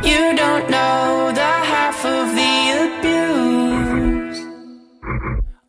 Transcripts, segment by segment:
You don't know the half of the abuse.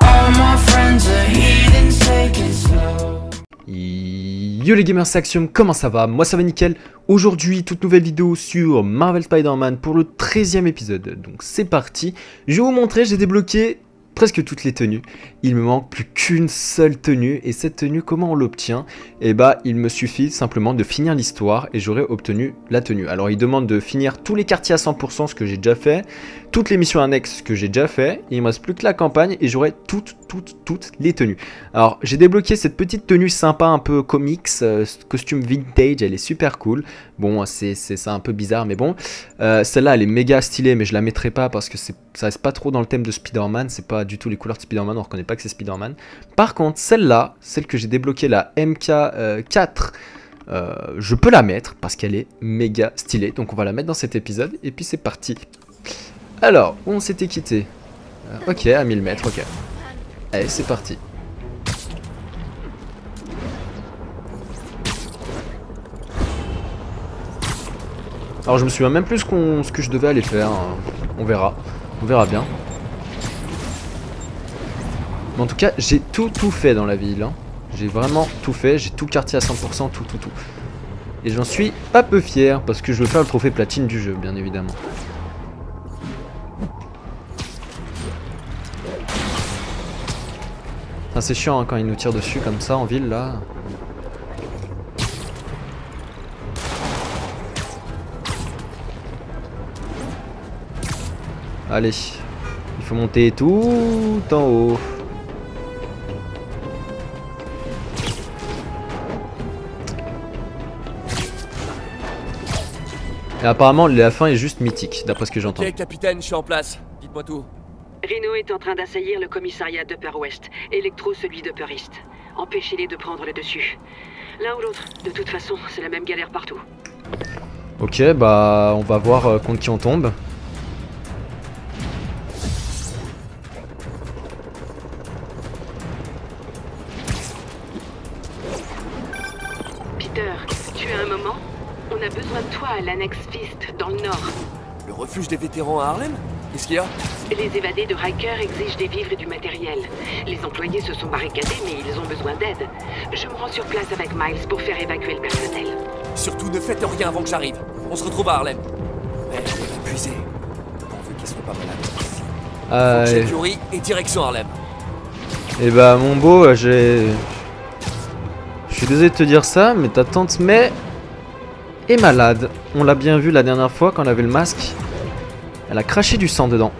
All my friends are heathens, take it slow. Yo les gamers, c'est Axiom, comment ça va? Moi ça va nickel. Aujourd'hui, toute nouvelle vidéo sur Marvel Spider-Man pour le 13e épisode. Donc c'est parti. Je vais vous montrer, j'ai débloqué presque toutes les tenues. Il me manque plus qu'une seule tenue. Et cette tenue, comment on l'obtient? Eh bah, il me suffit simplement de finir l'histoire et j'aurai obtenu la tenue. Alors il demande de finir tous les quartiers à 100%, ce que j'ai déjà fait. Toutes les missions annexes, ce que j'ai déjà fait. Et il me reste plus que la campagne et j'aurai toutes les tenues. Alors j'ai débloqué cette petite tenue sympa, un peu comics, costume vintage, elle est super cool. Bon, c'est un peu bizarre, mais bon. Celle-là, elle est méga stylée, mais je la mettrai pas parce que ça reste pas trop dans le thème de Spider-Man. C'est pas du tout les couleurs de Spider-Man, on reconnaît pas que c'est Spider-Man. Par contre, celle-là, celle que j'ai débloquée, la MK4, je peux la mettre parce qu'elle est méga stylée. Donc on va la mettre dans cet épisode et puis c'est parti. Alors, où on s'était quitté? Ok, à 1000 mètres, ok. Allez, c'est parti. Alors je me souviens même plus ce que je devais aller faire. On verra bien. Mais en tout cas, j'ai tout fait dans la ville. Hein. J'ai vraiment tout fait. J'ai tout quartier à 100%, tout. Et j'en suis pas peu fier parce que je veux faire le trophée platine du jeu, bien évidemment. Enfin, c'est chiant hein, quand ils nous tirent dessus comme ça en ville là. Allez, il faut monter tout en haut. Et apparemment la fin est juste mythique, d'après ce que j'entends. Ok capitaine, je suis en place. Dites-moi tout. Rhino est en train d'assaillir le commissariat d'Upper West, Electro celui d'Upper East. Empêchez-les de prendre le dessus. L'un ou l'autre, de toute façon, c'est la même galère partout. Ok, bah on va voir contre qui on tombe. Peter, tu as un moment? On a besoin de toi à l'annexe Fist, dans le nord. Le refuge des vétérans à Harlem? Qu'est-ce qu'il y a? Les évadés de Riker exigent des vivres et du matériel. Les employés se sont barricadés, mais ils ont besoin d'aide. Je me rends sur place avec Miles pour faire évacuer le personnel. Surtout ne faites rien avant que j'arrive. On se retrouve à Harlem. Mais je vais épuisé. Pourvu qu'ils soient pas malades. Check Yuri et direction Harlem. Et bah mon beau, Je suis désolé de te dire ça, mais ta tante May est malade. On l'a bien vu la dernière fois quand on avait le masque. Elle a craché du sang dedans.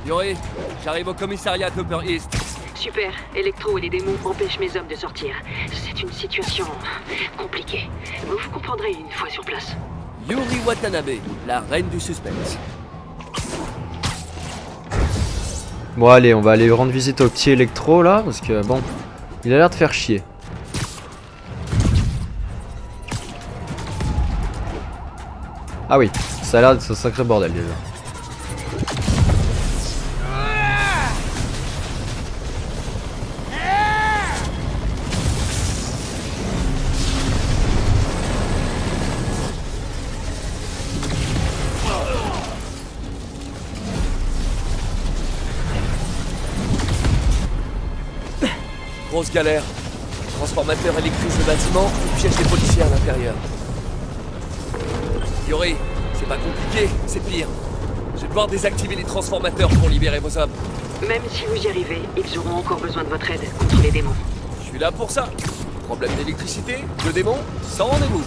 Yuri, j'arrive au commissariat d'Upper East. Super, Electro et les démons empêchent mes hommes de sortir. C'est une situation compliquée. Vous comprendrez une fois sur place. Yuri Watanabe, la reine du suspense. Bon allez, on va aller rendre visite au petit Electro là, parce que bon, il a l'air de faire chier. Ah oui, ça a l'air d'être un sacré bordel déjà. Grosse galère. Transformateur électrise le bâtiment et piège les policiers à l'intérieur. Yuri, c'est pas compliqué, c'est pire. Je vais devoir désactiver les transformateurs pour libérer vos hommes. Même si vous y arrivez, ils auront encore besoin de votre aide contre les démons. Je suis là pour ça. Problème d'électricité, de démons, sans rendez-vous.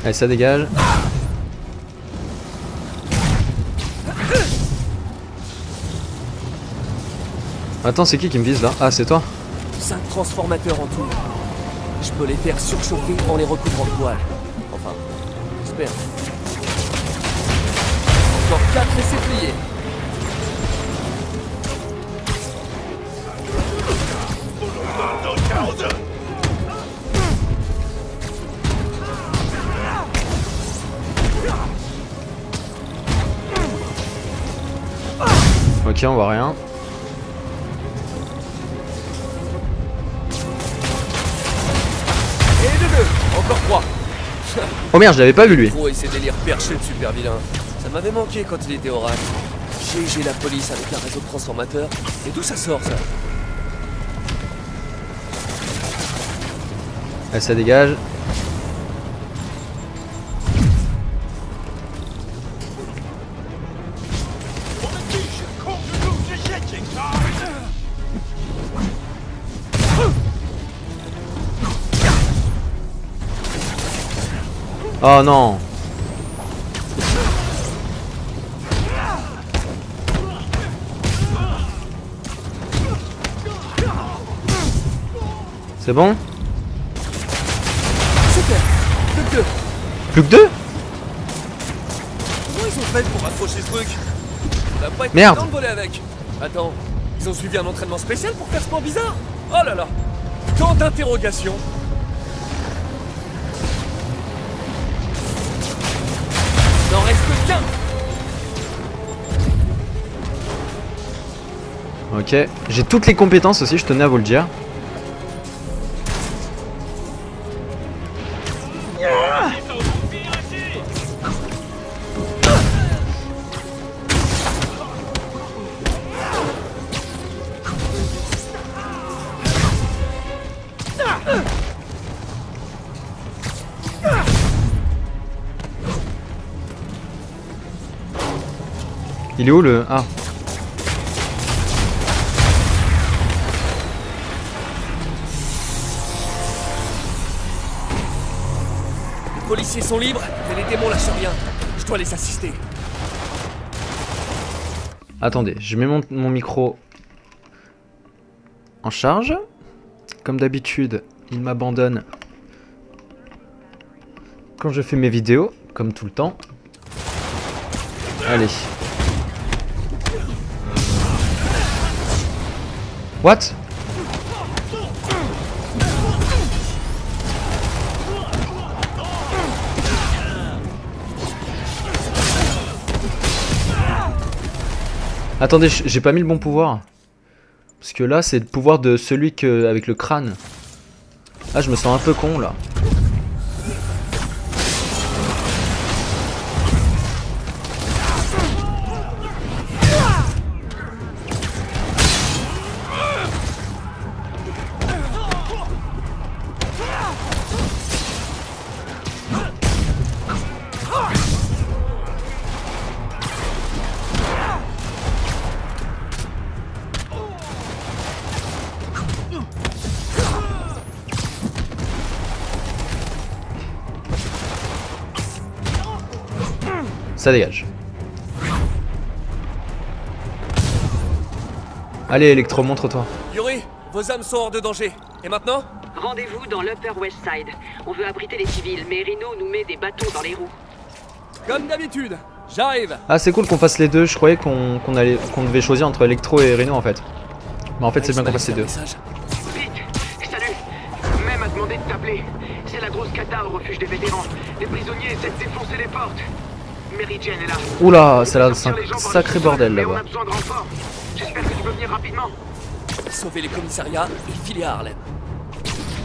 Allez, ça dégage. Attends, c'est qui me vise là? Ah, c'est toi? 5 transformateurs en tout. Je peux les faire surchauffer en les recouvrant de poils. Enfin, j'espère. Encore 4 laissés pliés. Ok, on voit rien. Oh merde, je l'avais pas vu lui. Trop et ses délires perchés de super vilain. Ça m'avait manqué quand il était au rack. J'ai la police avec un réseau de transformateurs. Et d'où ça sort ça? Allez, ça dégage. Oh non. C'est bon? Super. Plus que deux. Plus que deux? Comment ils ont fait pour accrocher ce truc? Ça va pas être Merde. évident de voler avec. Attends, ils ont suivi un entraînement spécial pour faire ce plan bizarre? Oh là là. Tant d'interrogations. N'en reste qu'un. Ok. J'ai toutes les compétences aussi, je tenais à vous le dire. Il est où le... Ah. Les policiers sont libres, mais les démons lâchent rien. Je dois les assister. Attendez, je mets mon micro en charge. Comme d'habitude, il m'abandonne quand je fais mes vidéos, comme tout le temps. Allez. What? Attendez, j'ai pas mis le bon pouvoir. Parce que là, c'est le pouvoir de celui avec le crâne. Ah, je me sens un peu con là. Ça dégage. Allez, Electro, montre-toi. Yuri, vos âmes sont hors de danger. Et maintenant? Rendez-vous dans l'Upper West Side. On veut abriter les civils, mais Rhino nous met des bâtons dans les roues. Comme d'habitude. J'arrive. Ah, c'est cool qu'on fasse les deux. Je croyais qu'on devait choisir entre Electro et Rhino en fait. Mais en fait, c'est bien qu'on fasse les deux. Vite! Salut! Même a demandé de t'appeler. C'est la grosse cata au refuge des vétérans. Les prisonniers essaient de défoncer les portes. Mary Jane est là. Oula, ça a l'air un sacré bordel Mais on là-bas. a besoin de renforts. J'espère que tu peux venir rapidement. Sauver les commissariats et filer à Harlem.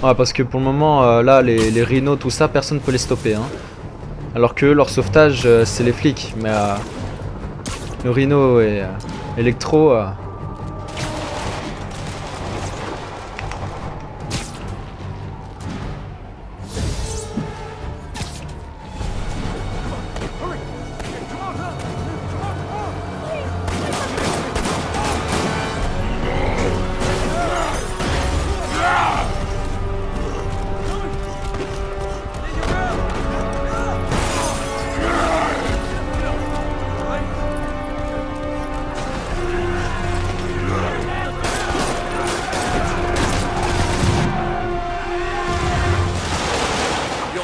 Ouais, parce que pour le moment, là, les rhinos, tout ça, personne ne peut les stopper. Hein. Alors que leur sauvetage, c'est les flics. Mais le rhino et Electro...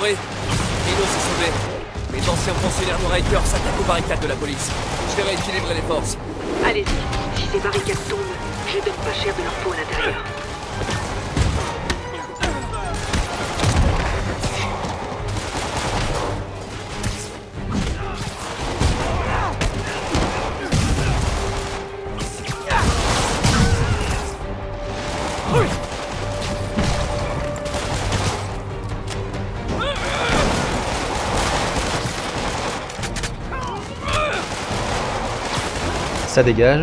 Rhino s'est sauvé. Les anciens pensionnaires de Riker s'attaquent aux barricades de la police. Je vais rééquilibrer les forces. Allez-y, si ces barricades tombent, je donne pas cher de leur peau à l'intérieur. ça dégage.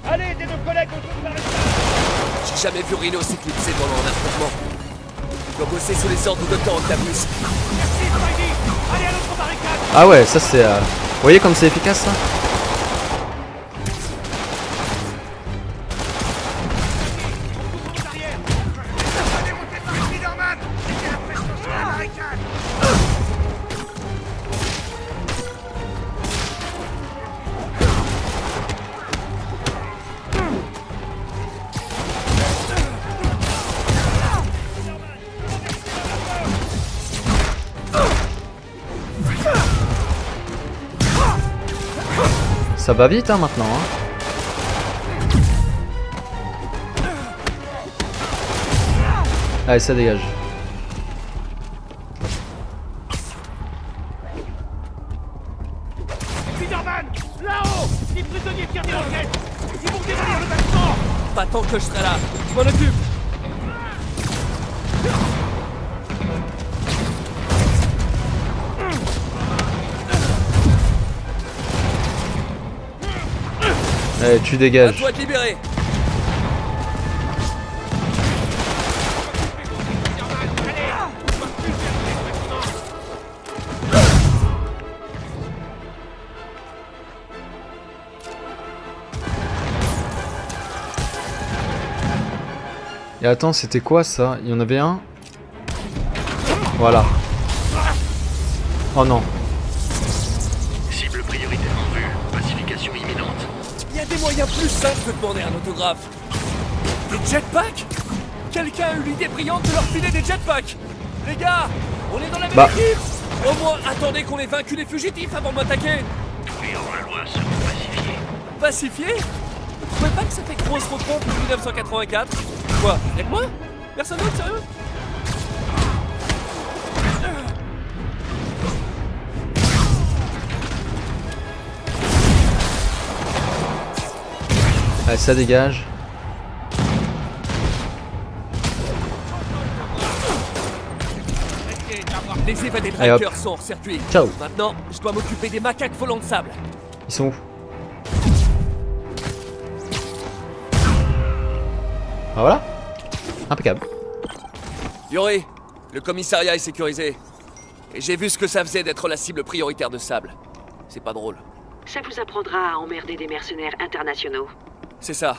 Allez, aidez nos collègues autour de la région. J'ai jamais vu Rhino s'éclipser pendant un affrontement. Il doit bosser sous les ordres de Dr. Octavius. Merci, Spidey. Allez à l'autre barricade. Ah ouais, ça c'est... Vous voyez comme c'est efficace ça? Ça va vite hein, maintenant. Hein. Allez, ça dégage. Spider-Man, là-haut, les prisonniers tirent des roquettes. Ils vont démolir le bâtiment. Pas tant que je serai là. Je m'en occupe. Allez, tu À dégages. toi de libérer. Et attends, c'était quoi ça? Il y en avait un? Voilà. Oh non. Cible prioritaire en vue. Pacification imminente. Il y a des moyens plus simples de demander un autographe. Des jetpacks? Quelqu'un a eu l'idée brillante de leur filer des jetpacks. Les gars, on est dans la même équipe. Au moins, attendez qu'on ait vaincu les fugitifs avant de m'attaquer. Tous les hors-la-loi seront pacifiés. Pacifié? Vous trouvez pas que ça fait grosse reprendre pour 1984? Quoi? Y'a que moi? Personne d'autre, sérieux? Allez, ça dégage. Les évadés de Allez, hop. Riker sont hors circuit. Ciao. Maintenant, je dois m'occuper des macaques volants de sable. Ils sont où? Ah voilà. Impeccable. Yuri, le commissariat est sécurisé. Et j'ai vu ce que ça faisait d'être la cible prioritaire de sable. C'est pas drôle. Ça vous apprendra à emmerder des mercenaires internationaux. C'est ça.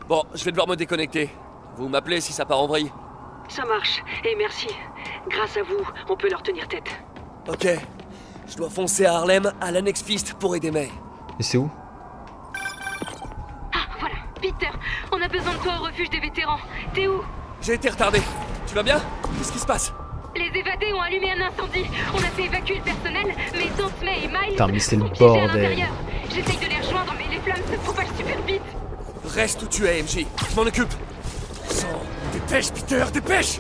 Bon, je vais devoir me déconnecter. Vous m'appelez si ça part en vrille. Ça marche, et merci. Grâce à vous, on peut leur tenir tête. Ok. Je dois foncer à Harlem, à l'Annex Fist, pour aider May. Et c'est où? Ah, voilà. Peter, on a besoin de toi au refuge des vétérans. T'es où? J'ai été retardé. Tu vas bien? Qu'est-ce qui se passe? Les évadés ont allumé un incendie. On a fait évacuer le personnel, mais Tante May et Miles Putain, mais c'est le sont piégés à bordel. l'intérieur. J'essaye de les rejoindre, mais les flammes se propagent super vite. Reste où tu es, MJ. Je m'en occupe. Sang. Dépêche, Peter, dépêche!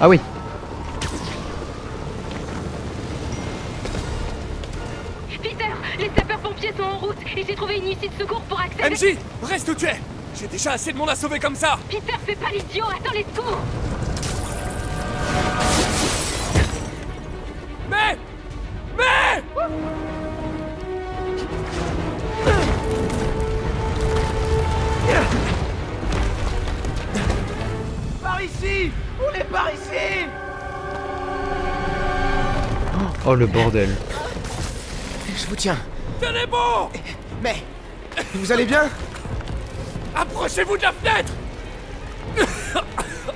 Ah oui. Peter, les sapeurs-pompiers sont en route et j'ai trouvé une issue de secours pour accéder... MJ, reste où tu es! J'ai déjà assez de monde à sauver comme ça! Peter, fais pas l'idiot, attends les secours. Mais Par ici. On est par ici. Oh le bordel. Je vous tiens. Tenez bon! Mais... Vous allez bien? Approchez-vous de la fenêtre!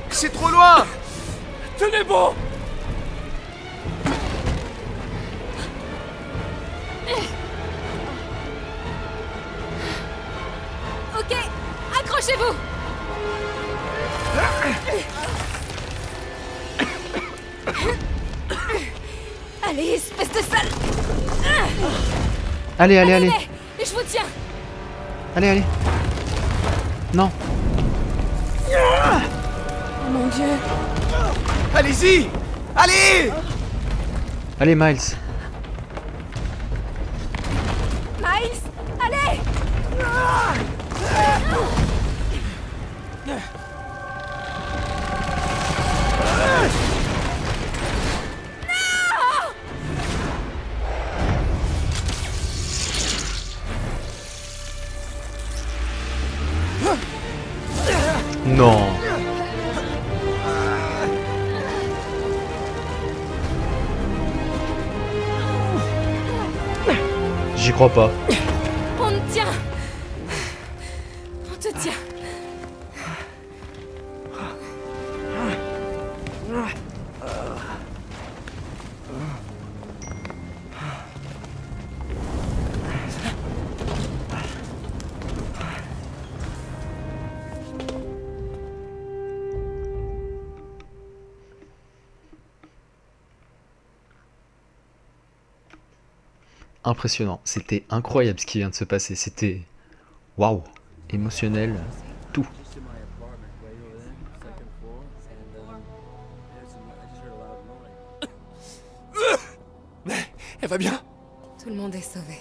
C'est trop loin! Tenez bon! Ok, accrochez-vous. cette salle. Allez, allez, allez. Et je vous tiens. Allez, allez. Non. Oh mon Dieu. Allez-y! Allez! Allez, Miles. Miles, allez. Non. J'y crois pas. On te tient. On te tient. Impressionnant. C'était incroyable ce qui vient de se passer. C'était... Waouh. Émotionnel. Tout. Elle va bien? Tout le monde est sauvé.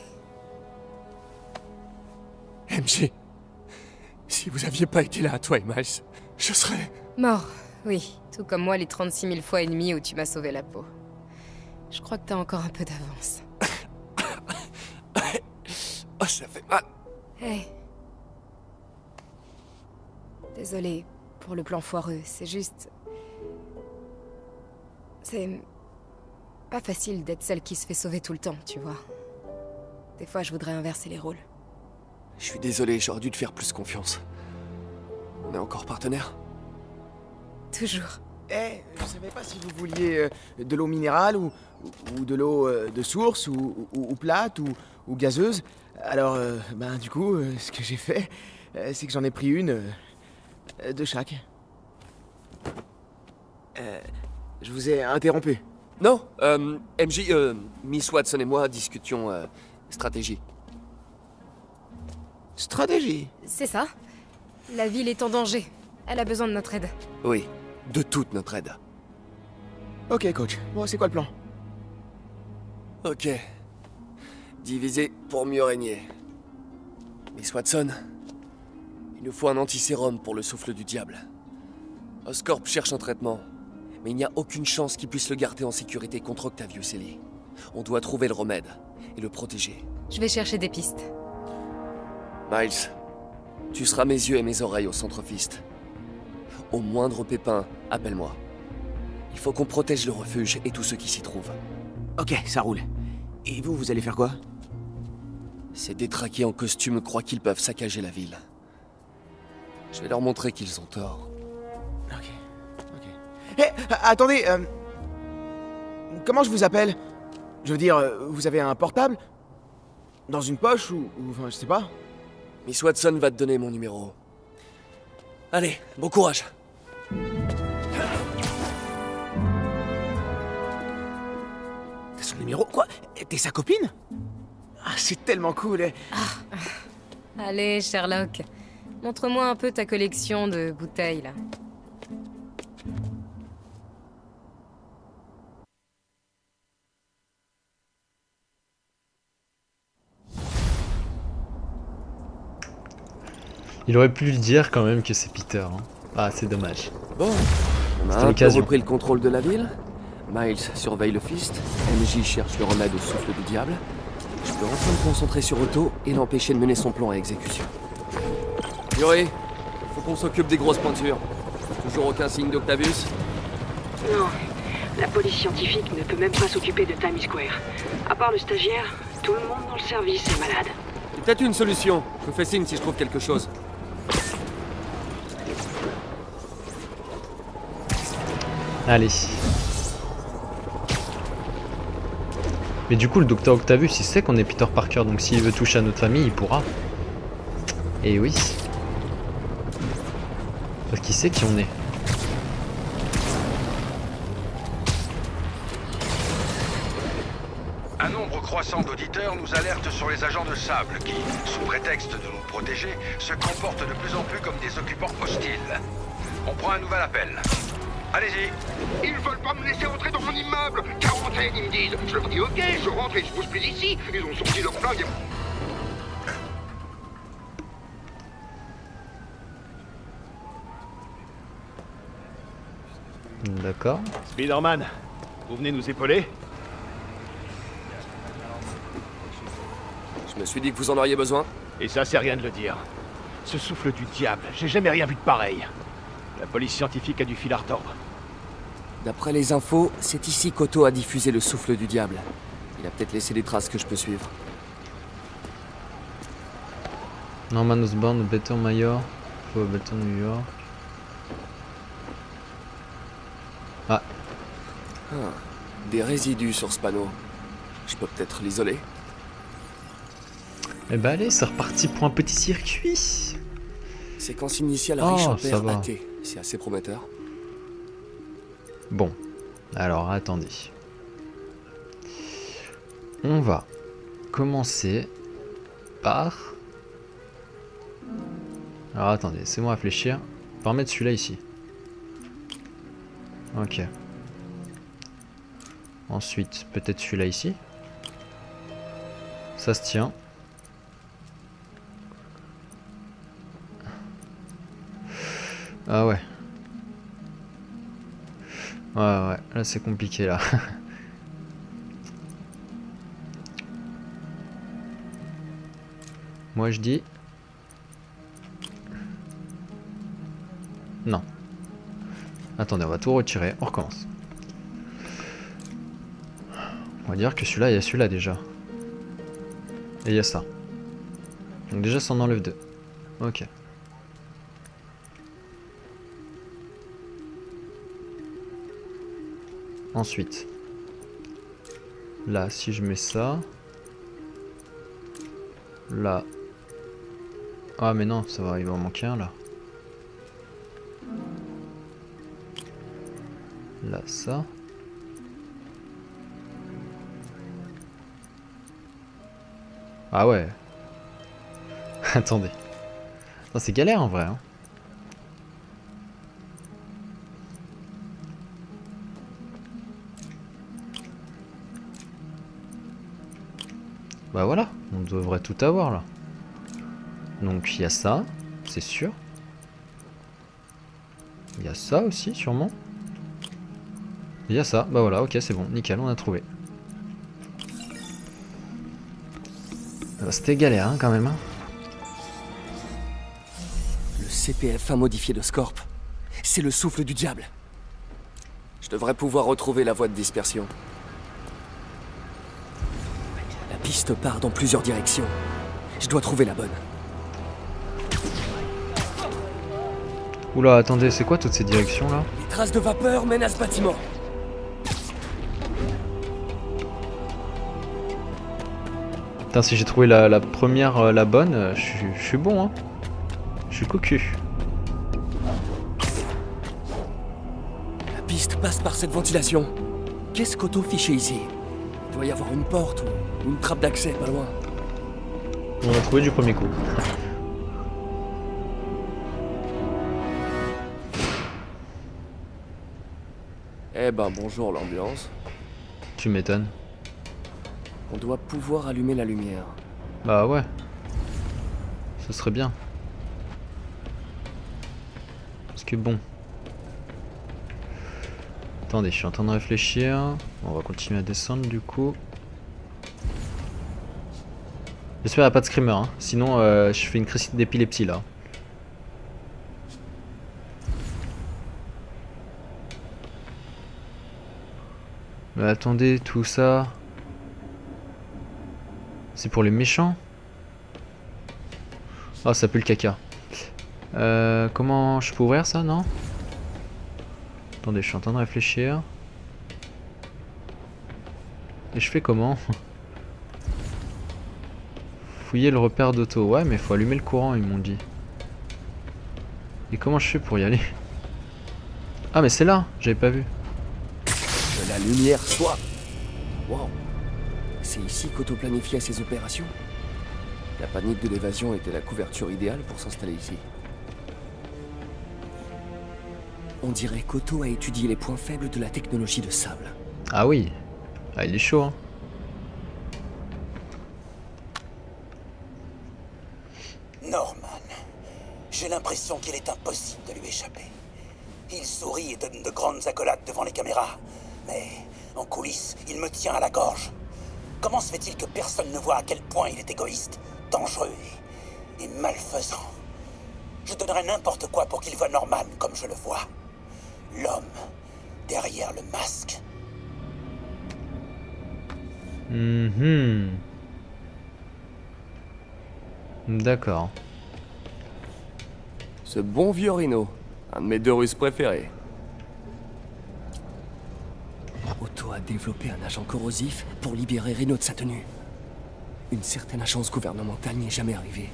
MJ, si vous aviez pas été là, toi et Miles, je serais... Mort, oui. Tout comme moi les 36 000 fois et demi où tu m'as sauvé la peau. Je crois que t'as encore un peu d'avance. Oh, ça fait mal. Hey. Désolée pour le plan foireux, c'est juste... C'est... pas facile d'être celle qui se fait sauver tout le temps, tu vois. Des fois, je voudrais inverser les rôles. Je suis désolé, j'aurais dû te faire plus confiance. On est encore partenaires? Toujours. Eh, je savais pas si vous vouliez de l'eau minérale ou de l'eau de source ou plate ou gazeuse. Alors, ben du coup, ce que j'ai fait, c'est que j'en ai pris une de chaque. Je vous ai interrompu. Non, MJ, Miss Watson et moi discutions stratégie. Stratégie? C'est ça. La ville est en danger. Elle a besoin de notre aide. Oui, de toute notre aide. Ok, coach. Bon, c'est quoi le plan? Ok. Diviser pour mieux régner. Miss Watson, il nous faut un antisérum pour le souffle du diable. Oscorp cherche un traitement, mais il n'y a aucune chance qu'il puisse le garder en sécurité contre Octavius Eli. On doit trouver le remède et le protéger. Je vais chercher des pistes. Miles, tu seras mes yeux et mes oreilles au centre Fist. Au moindre pépin, appelle-moi. Il faut qu'on protège le refuge et tous ceux qui s'y trouvent. Ok, ça roule. Et vous, vous allez faire quoi? Ces détraqués en costume croient qu'ils peuvent saccager la ville. Je vais leur montrer qu'ils ont tort. Ok, ok. Hé, attendez, comment je vous appelle? Je veux dire, vous avez un portable? Dans une poche ou enfin, je sais pas. Miss Watson va te donner mon numéro. Allez, bon courage. T'as son numéro? Quoi? T'es sa copine? Ah, c'est tellement cool. Allez, Sherlock. Montre-moi un peu ta collection de bouteilles, là. Il aurait pu lui dire quand même que c'est Peter. Hein. Ah, c'est dommage. Bon, on a un peu repris le contrôle de la ville. Miles surveille le Fist. MJ cherche le remède au souffle du diable. Je peux enfin me concentrer sur Otto et l'empêcher de mener son plan à exécution. Yuri, faut qu'on s'occupe des grosses pointures. Toujours aucun signe d'Octavius? Non, la police scientifique ne peut même pas s'occuper de Times Square. À part le stagiaire, tout le monde dans le service est malade. J'ai peut-être une solution. Je vous fais signe si je trouve quelque chose. Allez. Mais du coup, le docteur Octavius, il sait qu'on est Peter Parker, donc s'il veut toucher à notre famille, il pourra. Et oui. Parce qu'il sait qui on est. Un nombre croissant d'auditeurs nous alertent sur les agents de sable qui, sous prétexte de nous protéger, se comportent de plus en plus comme des occupants hostiles. On prend un nouvel appel. Allez-y. Ils veulent pas me laisser entrer dans mon immeuble. Quarantaine, ils me disent. Je leur dis ok, je rentre et je bouge plus d'ici. Ils ont sorti leur flingue. D'accord. Spider-Man, vous venez nous épauler? Je me suis dit que vous en auriez besoin. Et ça, c'est rien de le dire. Ce souffle du diable, j'ai jamais rien vu de pareil. La police scientifique a du fil à retordre. D'après les infos, c'est ici qu'Otto a diffusé le souffle du diable. Il a peut-être laissé des traces que je peux suivre. Norman Osborn, Better Mayor, faut Better New York. Ah. Des résidus sur ce panneau. Je peux peut-être l'isoler. Eh ben allez, c'est reparti pour un petit circuit. Séquence initiale Oh, riche en ça paires va. AT. C'est assez prometteur. Bon, alors attendez. On va commencer par... Alors attendez, laissez-moi réfléchir. On va remettre celui-là ici. Ok. Ensuite, peut-être celui-là ici. Ça se tient. Ah ouais. Ouais, là c'est compliqué là. Moi je dis... Non. Attendez, on va tout retirer, on recommence. On va dire que celui-là, il y a celui-là déjà. Et il y a ça. Donc déjà ça en enlève deux. Ok. Ensuite, là, si je mets ça, là, ah mais non, ça va, il va en manquer un là. Là, ça. Ah ouais. Attendez. Non, c'est galère en vrai. Hein. Bah voilà, on devrait tout avoir là. Donc il y a ça, c'est sûr. Il y a ça aussi, sûrement. Il y a ça, bah voilà, ok, c'est bon, nickel, on a trouvé. C'était galère hein, quand même. Hein. Le CPF1 modifié de Scorp. C'est le souffle du diable. Je devrais pouvoir retrouver la voie de dispersion. La piste part dans plusieurs directions. Je dois trouver la bonne. Oula, attendez, c'est quoi toutes ces directions là? Les traces de vapeur mènent à ce bâtiment. Putain, si j'ai trouvé la première, la bonne, je suis bon hein. Je suis cocu. La piste passe par cette ventilation. Qu'est-ce qu'Otto fichait ici? Il doit y avoir une porte ou une trappe d'accès pas loin. On l'a trouvé du premier coup. Eh ben bonjour l'ambiance. Tu m'étonnes. On doit pouvoir allumer la lumière. Bah ouais. Ce serait bien. Parce que bon. Attendez, je suis en train de réfléchir. On va continuer à descendre du coup. J'espère qu'il n'y a pas de screamer, hein. Sinon je fais une crise d'épilepsie là. Mais attendez, tout ça... C'est pour les méchants? Ah, ça pue le caca. Comment je peux ouvrir ça, non? Attendez, je suis en train de réfléchir. Et je fais comment? Fouiller le repère d'Otto. Ouais, mais il faut allumer le courant, ils m'ont dit. Et comment je fais pour y aller? Ah, mais c'est là, j'avais pas vu. Que la lumière soit... Wow. c'est ici qu'Otto planifiait ses opérations? La panique de l'évasion était la couverture idéale pour s'installer ici. On dirait qu'Otto a étudié les points faibles de la technologie de sable. Ah oui. Ah, il est chaud, hein. Norman. J'ai l'impression qu'il est impossible de lui échapper. Il sourit et donne de grandes accolades devant les caméras. Mais, en coulisses, il me tient à la gorge. Comment se fait-il que personne ne voit à quel point il est égoïste, dangereux et malfaisant? Je donnerais n'importe quoi pour qu'il voie Norman comme je le vois. L'homme derrière le masque. D'accord. Ce bon vieux Rhino, un de mes 2 Russes préférés. Otto a développé un agent corrosif pour libérer Rhino de sa tenue. Une certaine agence gouvernementale n'y est jamais arrivée.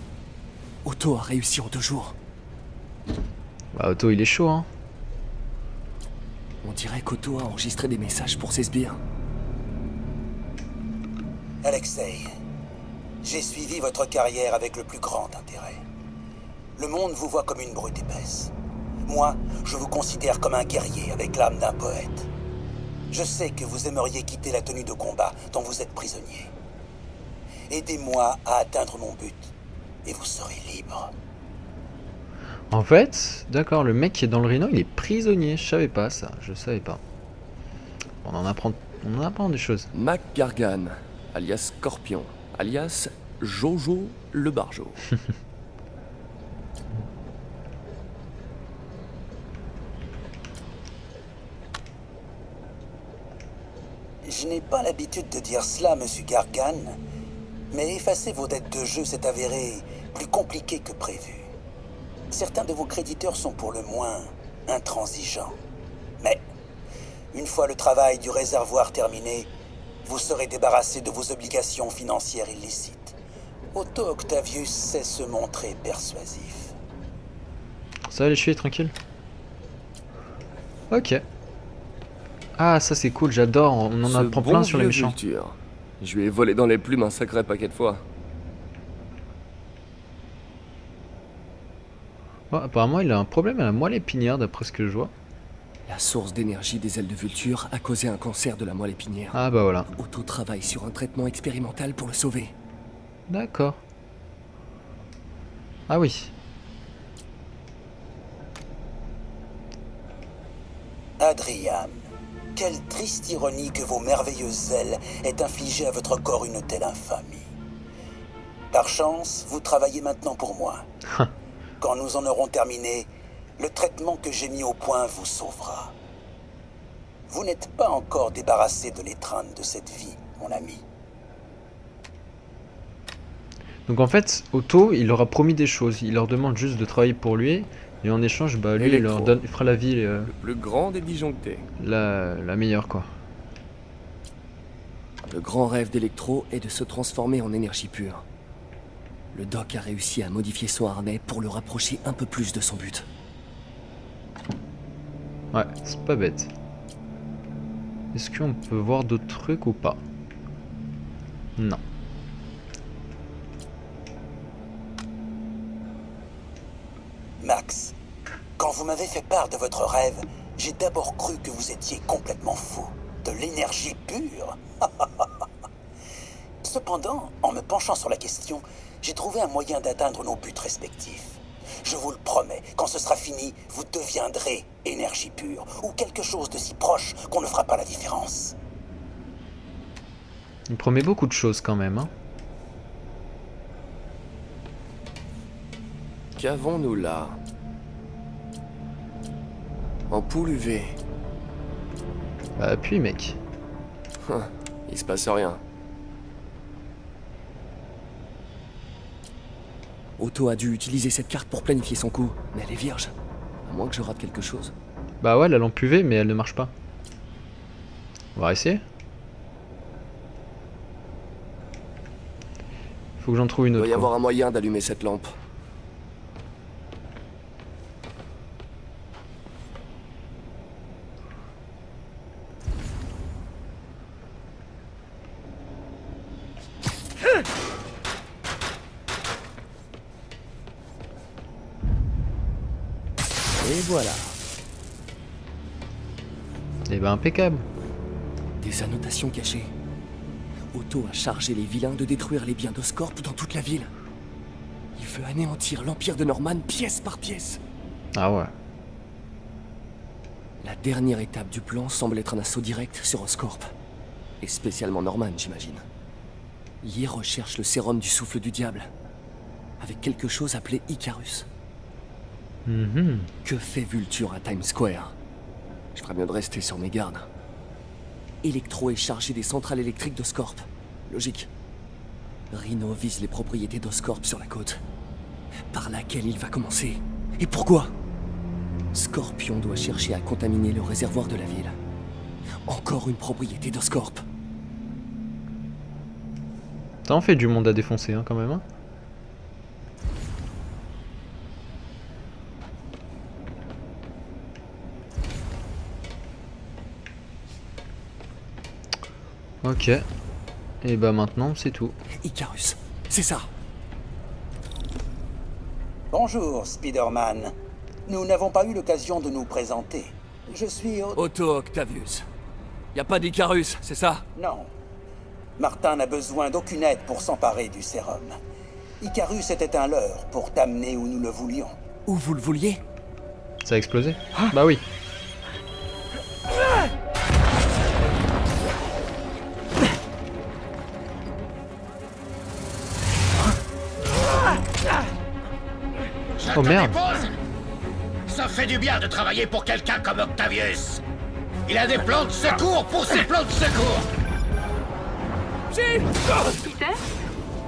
Otto a réussi en 2 jours. Bah, Otto, il est chaud, hein. On dirait qu'Otto a enregistré des messages pour ses sbires. Alexei, j'ai suivi votre carrière avec le plus grand intérêt. Le monde vous voit comme une brute épaisse. Moi, je vous considère comme un guerrier avec l'âme d'un poète. Je sais que vous aimeriez quitter la tenue de combat dont vous êtes prisonnier. Aidez-moi à atteindre mon but, et vous serez libre. En fait, d'accord, le mec qui est dans le Rhino, il est prisonnier. Je savais pas ça, je savais pas. On en apprend des choses. Mac Gargan, alias Scorpion, alias Jojo le Barjo. Je n'ai pas l'habitude de dire cela, monsieur Gargan, mais effacer vos dettes de jeu s'est avéré plus compliqué que prévu. Certains de vos créditeurs sont pour le moins intransigeants. Mais, une fois le travail du réservoir terminé, vous serez débarrassé de vos obligations financières illicites. Otto Octavius sait se montrer persuasif. Ça va les cheveux tranquille. Ok. Ah, ça c'est cool, j'adore, on en apprend plein sur les méchants. Vulture. Je lui ai volé dans les plumes un sacré paquet de fois. Oh, apparemment il a un problème à la moelle épinière d'après ce que je vois. La source d'énergie des ailes de Vulture a causé un cancer de la moelle épinière. Ah bah voilà. Otto travaille sur un traitement expérimental pour le sauver. D'accord. Ah oui. Adrian, quelle triste ironie que vos merveilleuses ailes aient infligé à votre corps une telle infamie. Par chance, vous travaillez maintenant pour moi. Quand nous en aurons terminé, le traitement que j'ai mis au point vous sauvera. Vous n'êtes pas encore débarrassé de l'étreinte de cette vie, mon ami. Donc en fait, Otto, il leur a promis des choses. Il leur demande juste de travailler pour lui. Et en échange, bah lui, il leur donne, il fera la vie le plus grand des disjonctés. La meilleure, quoi. Le grand rêve d'Electro est de se transformer en énergie pure. Le Doc a réussi à modifier son harnais pour le rapprocher un peu plus de son but. Ouais, c'est pas bête. Est-ce qu'on peut voir d'autres trucs ou pas? Non. Max, quand vous m'avez fait part de votre rêve, j'ai d'abord cru que vous étiez complètement fou. De l'énergie pure. Cependant, en me penchant sur la question, j'ai trouvé un moyen d'atteindre nos buts respectifs. Je vous le promets, quand ce sera fini, vous deviendrez énergie pure, ou quelque chose de si proche qu'on ne fera pas la différence. Il promet beaucoup de choses quand même, hein. Qu'avons-nous là? Ampoule UV. Bah appuie mec. Il se passe rien. Otto a dû utiliser cette carte pour planifier son coup, mais elle est vierge. À moins que je rate quelque chose. Bah ouais, la lampe UV, mais elle ne marche pas. On va essayer. Faut que j'en trouve une autre. Il doit y avoir un moyen d'allumer cette lampe. Et voilà. Eh ben impeccable. Des annotations cachées. Otto a chargé les vilains de détruire les biens d'Oscorp dans toute la ville. Il veut anéantir l'Empire de Norman pièce par pièce. Ah ouais. La dernière étape du plan semble être un assaut direct sur Oscorp. Et spécialement Norman, j'imagine. Yi recherche le sérum du souffle du diable. Avec quelque chose appelé Icarus. Que fait Vulture à Times Square? Je ferais mieux de rester sur mes gardes. Electro est chargé des centrales électriques d'Oscorp. Logique. Rhino vise les propriétés d'Oscorp sur la côte. Par laquelle il va commencer. Et pourquoi? Scorpion doit chercher à contaminer le réservoir de la ville. Encore une propriété d'Oscorp. Ça en fait du monde à défoncer hein, quand même. Hein. Ok. Et bah maintenant c'est tout. Icarus, c'est ça. Bonjour, Spider-Man. Nous n'avons pas eu l'occasion de nous présenter. Je suis... Otto Octavius. Y a pas d'Icarus, c'est ça? Non. Martin n'a besoin d'aucune aide pour s'emparer du sérum. Icarus était un leurre pour t'amener où nous le voulions. Où vous le vouliez? Ça a explosé? Bah oui. Oh merde. Ça fait du bien de travailler pour quelqu'un comme Octavius. Il a des plans de secours pour ses plans de secours. Peter?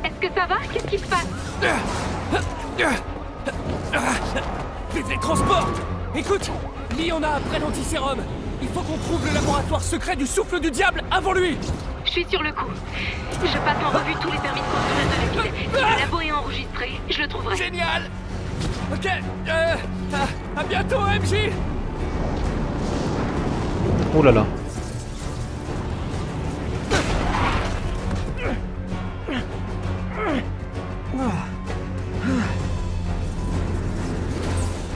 Est-ce que ça va? Qu'est-ce qui se passe? Vive les transports! Écoute, Lee en a après l'antisérum. Il faut qu'on trouve le laboratoire secret du souffle du diable avant lui. Je suis sur le coup. Je passe en revue tous les permis de construire de la ville. Si le labo est enregistré, je le trouverai. Génial! Ok, à bientôt, MJ! Oh là là.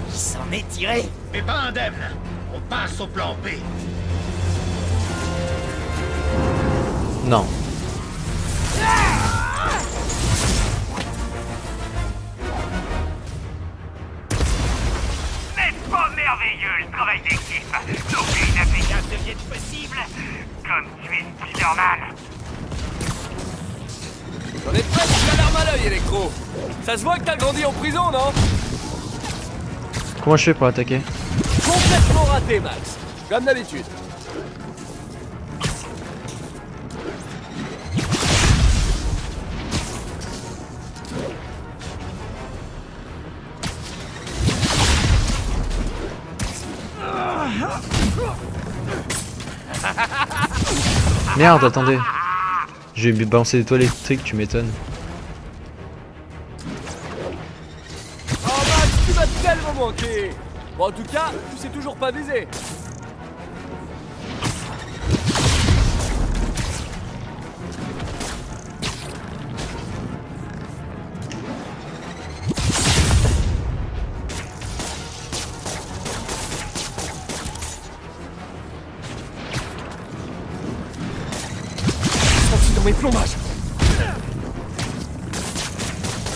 Il s'en est tiré. Mais pas indemne. On passe au plan B. Non. N'est-ce pas merveilleux le travail d'équipe? Aucune impeccable devienne possible. Comme tu es Spider-Man. J'en ai presque la larme à l'œil, Electro. Ça se voit que t'as grandi en prison, non? Comment je fais pour attaquer? Complètement raté, Max. Comme d'habitude. Merde, attendez. Je vais balancer des toiles électriques, tu m'étonnes. Oh Max, tu m'as tellement manqué. Bon, en tout cas, tu sais toujours pas viser. Sorti dans mes plombages.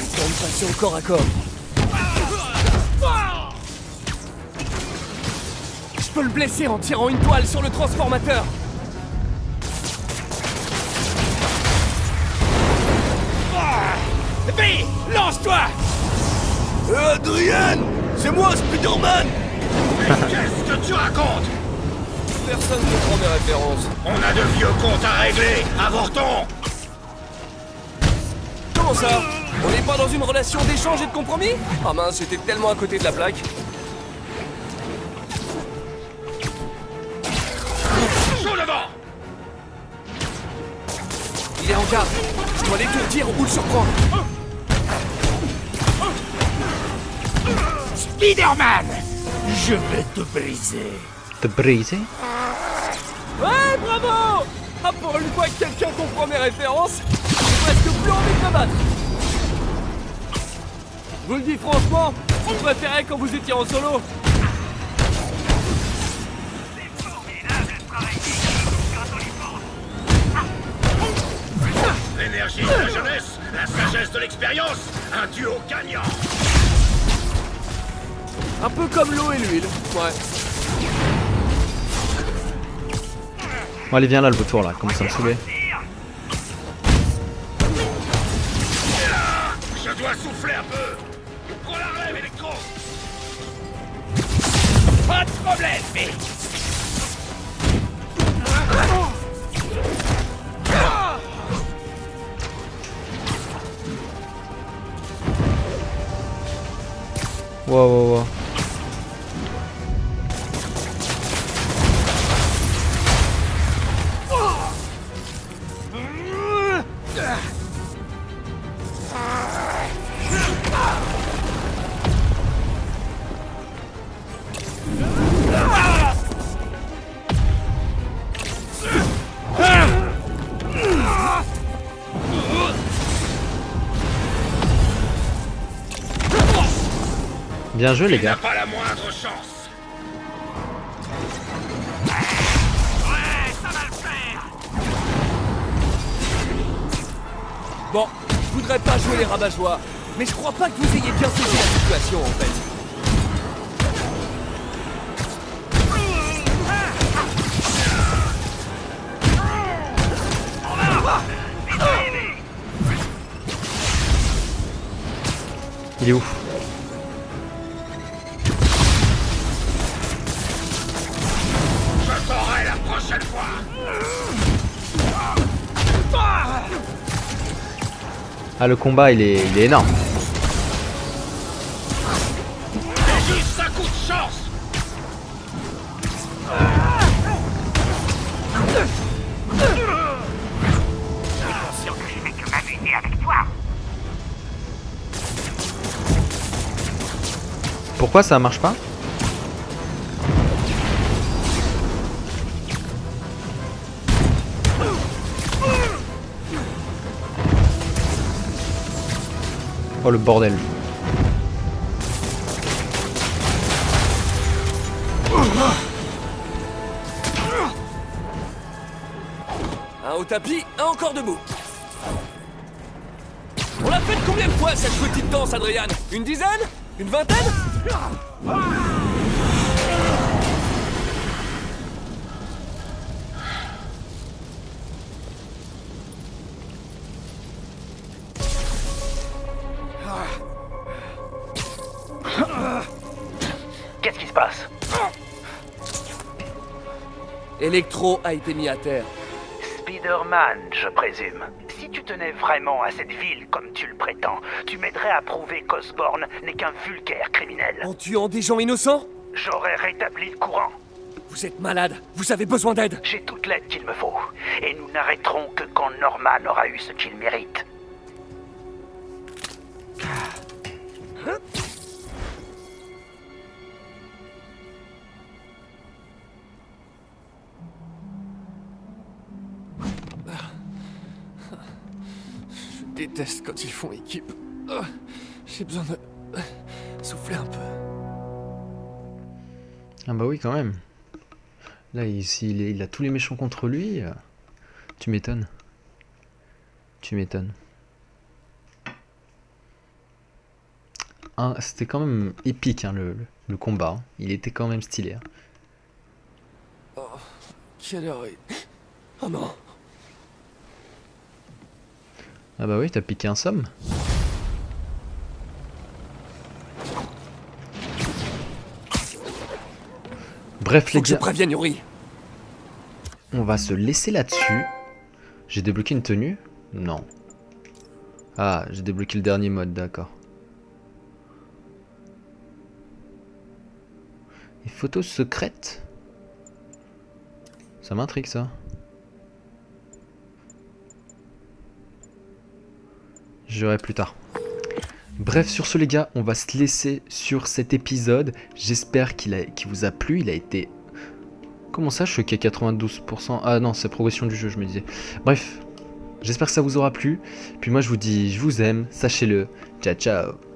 Il faut me passer au corps à corps. Je peux le blesser en tirant une toile sur le transformateur. Épée, lance-toi! Adrien! C'est moi, Spider-Man! Mais qu'est-ce que tu racontes? Personne ne prend mes références. On a de vieux comptes à régler. Avortons! Comment ça? On n'est pas dans une relation d'échange et de compromis? Ah mince, j'étais tellement à côté de la plaque. Chaud devant! Il est en garde. Je dois l'étourdir ou le surprendre. Spider-Man! Je vais te briser. Te briser? Ouais, bravo! Ah, pour une fois que quelqu'un comprend mes références. presque plus envie de me battre. Je vous le dis franchement, je préférais quand vous étiez en solo. L'énergie de la jeunesse, la sagesse de l'expérience, un duo gagnant. Un peu comme l'eau et l'huile, ouais. Bon allez viens là le vautour là, commence à me saouler. Je dois souffler un peu. Prends la relève, Electro. Pas de problème, mais... Wow, wow, wow. Bien joué les gars. Pas la moindre chance. Ouais, ça va le faire. Bon, je voudrais pas jouer les rabat-joie, mais je crois pas que vous ayez bien saisi la situation en fait. Il est où? Je t'aurai la prochaine fois. Ah le combat il est énorme. C'est juste un coup de chance. Attention que je vais que m'amuser avec toi. Pourquoi ça marche pas? Oh le bordel. Un au tapis, un encore debout. On l'a fait combien de fois cette petite danse, Adrian? Une dizaine? Une vingtaine? Qu'est-ce qui se passe? Electro a été mis à terre. Spider-Man, je présume. Si tu tenais vraiment à cette ville comme tu le prétends, tu m'aiderais à prouver qu'Osborn n'est qu'un vulgaire criminel. En tuant des gens innocents? J'aurais rétabli le courant. Vous êtes malade, vous avez besoin d'aide. J'ai toute l'aide qu'il me faut. Et nous n'arrêterons que quand Norman aura eu ce qu'il mérite. Je déteste quand ils font équipe. J'ai besoin de souffler un peu. Ah bah oui quand même. Là il a tous les méchants contre lui. Tu m'étonnes. Tu m'étonnes. C'était quand même épique hein, le combat. Hein. Il était quand même stylé. Hein. Oh, quelle heure est... Oh non. Ah bah oui, t'as piqué un somme. Bref les gars, je prévienne Yuri. On va se laisser là-dessus. J'ai débloqué une tenue? Non. Ah, j'ai débloqué le dernier mode, d'accord. Et photos secrètes? Ça m'intrigue ça. Je verrai plus tard. Bref, sur ce les gars, on va se laisser sur cet épisode. J'espère qu'il vous a plu. Il a été... Comment ça, je suis qu'à 92%? Ah non, c'est progression du jeu, je me disais. Bref, J'espère que ça vous aura plu. Puis moi je vous dis, je vous aime, sachez-le. Ciao ciao.